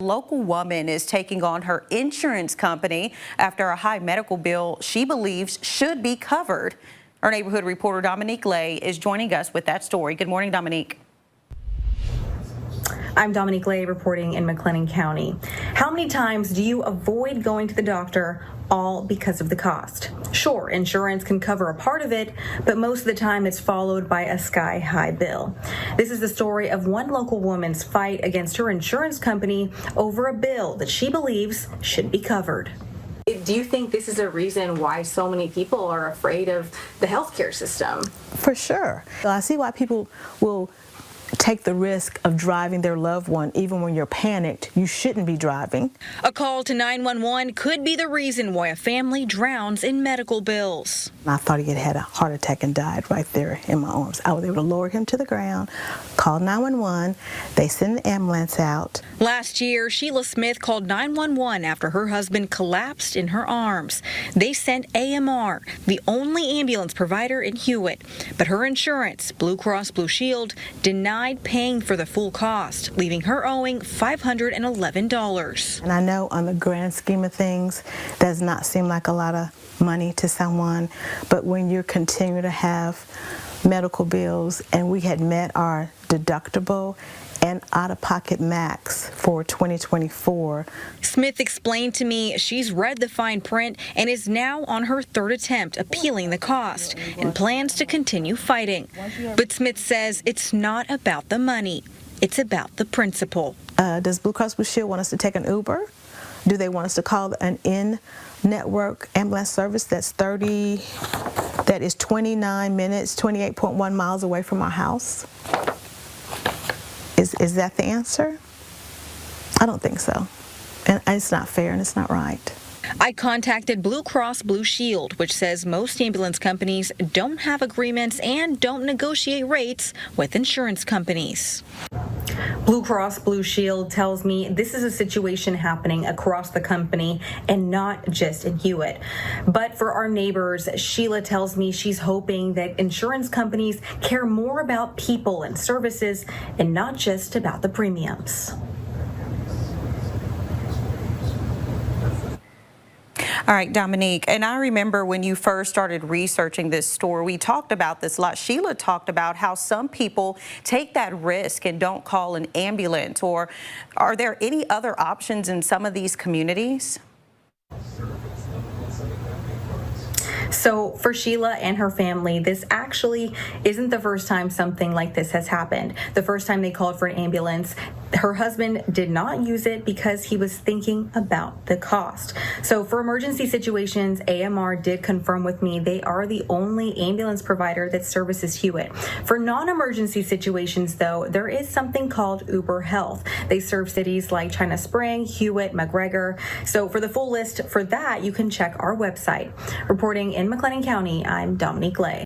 local woman is taking on her insurance company after a high medical bill she believes should be covered. Our neighborhood reporter Dominique Lay is joining us with that story. Good morning, Dominique. I'm Dominique Lay reporting in McLennan County. How many times do you avoid going to the doctor, all because of the cost? Sure, insurance can cover a part of it, but most of the time it's followed by a sky-high bill. This is the story of one local woman's fight against her insurance company over a bill that she believes should be covered. Do you think this is a reason why so many people are afraid of the healthcare system? For sure. I see why people will take the risk of driving their loved one. Even when you're panicked, you shouldn't be driving. A call to 911 could be the reason why a family drowns in medical bills. I thought he had had a heart attack and died right there in my arms. I was able to lower him to the ground, call 911. They sent an ambulance out. Last year, Sheila Smith called 911 after her husband collapsed in her arms. They sent AMR, the only ambulance provider in Hewitt, but her insurance, Blue Cross Blue Shield, denied paying for the full cost, leaving her owing $511. And I know on the grand scheme of things, does not seem like a lot of money to someone, but when you continue to have medical bills, and we had met our deductible and out-of-pocket max for 2024. Smith explained to me she's read the fine print and is now on her third attempt appealing the cost and plans to continue fighting. But Smith says it's not about the money, it's about the principle. Does Blue Cross Blue Shield want us to take an Uber? Do they want us to call an in-network ambulance service that is 29 minutes, 28.1 miles away from our house? Is that the answer? I don't think so. And it's not fair and it's not right. I contacted Blue Cross Blue Shield, which says most ambulance companies don't have agreements and don't negotiate rates with insurance companies. Blue Cross Blue Shield tells me this is a situation happening across the company and not just in Hewitt. But for our neighbors, Sheila tells me she's hoping that insurance companies care more about people and services and not just about the premiums. All right, Dominique, and I remember when you first started researching this story, we talked about this a lot. Sheila talked about how some people take that risk and don't call an ambulance. Or are there any other options in some of these communities? So for Sheila and her family, this actually isn't the first time something like this has happened. The first time they called for an ambulance, her husband did not use it because he was thinking about the cost. So for emergency situations, AMR did confirm with me they are the only ambulance provider that services Hewitt. For non-emergency situations, though, there is something called Uber Health. They serve cities like China Spring, Hewitt, McGregor. So for the full list for that, you can check our website. Reporting in McLennan County, I'm Dominique Lay.